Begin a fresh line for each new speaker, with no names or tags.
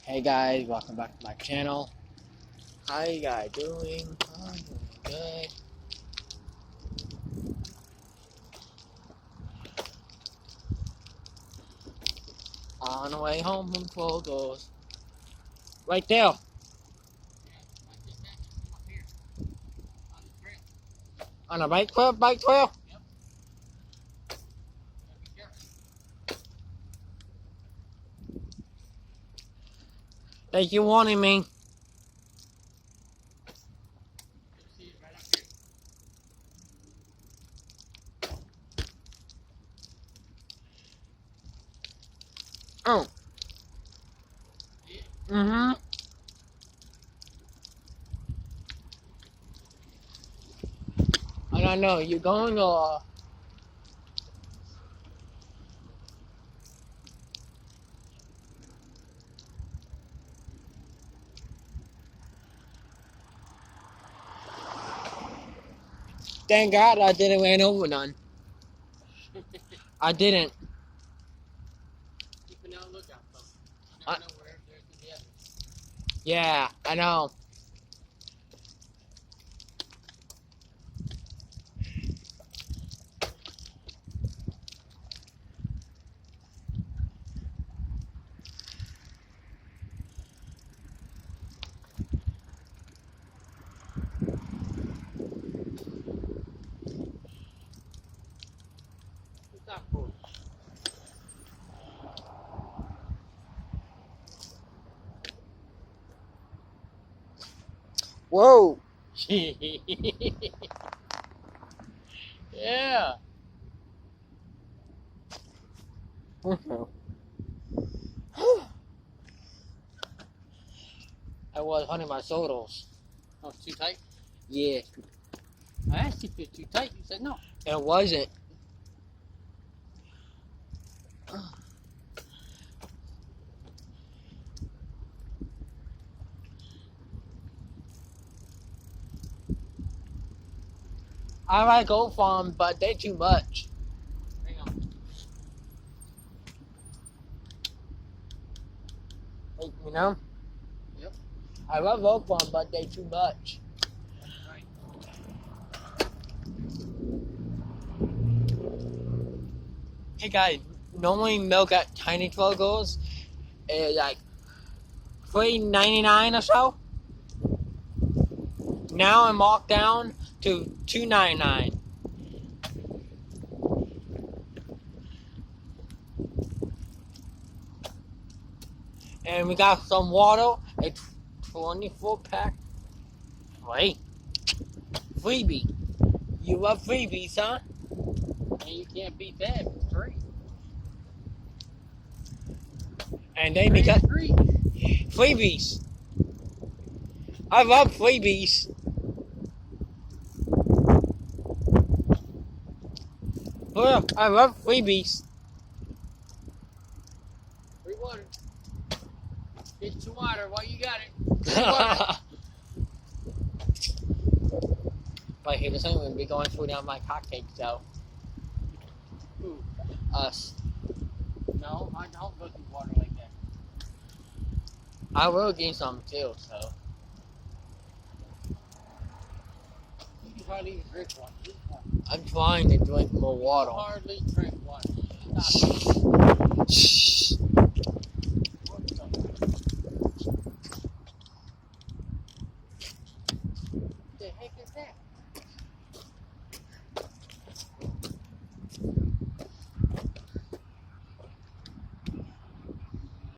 Hey guys, welcome back to my channel. How you guys doing? I'm doing good. On the way home from Kroger's. Right there. On a bike trail? Thank you warning me. Oh. Mm-hmm. I don't know, you going or... Thank God I didn't run over none. I didn't.
Keep an eye on lookout, folks. You
I-
never know where there could be evidence.
Yeah, I know.
What's that for?
Whoa.
Yeah.
I was hunting my sodas.
Oh, it's too tight?
Yeah,
I asked you if it's too tight. You said no.
it wasn't. I like Old Farm, but they too much.
Hang on.
You know?
Yep.
I love Old Farm, but they too much.
That's right.
Hey guys, normally milk at Tiny Kroger's is like $3.99 or so. Now I'm marked down to $2.99. And we got some water, a 24-pack. Wait, freebie. You love freebies, huh?
And you can't beat that. It's free.
And then we got
Free.
freebies. I love freebies. Look, I love freebies.
Free water. Get some water while you got it. Free water.
But he doesn't even be going through down my cupcakes though.
Ooh.
Us.
No, I don't go through water like that.
I will get some too, so.
You can hardly even drink water.
I'm trying to drink more
You
water.
hardly drink water. Stop.
Shh.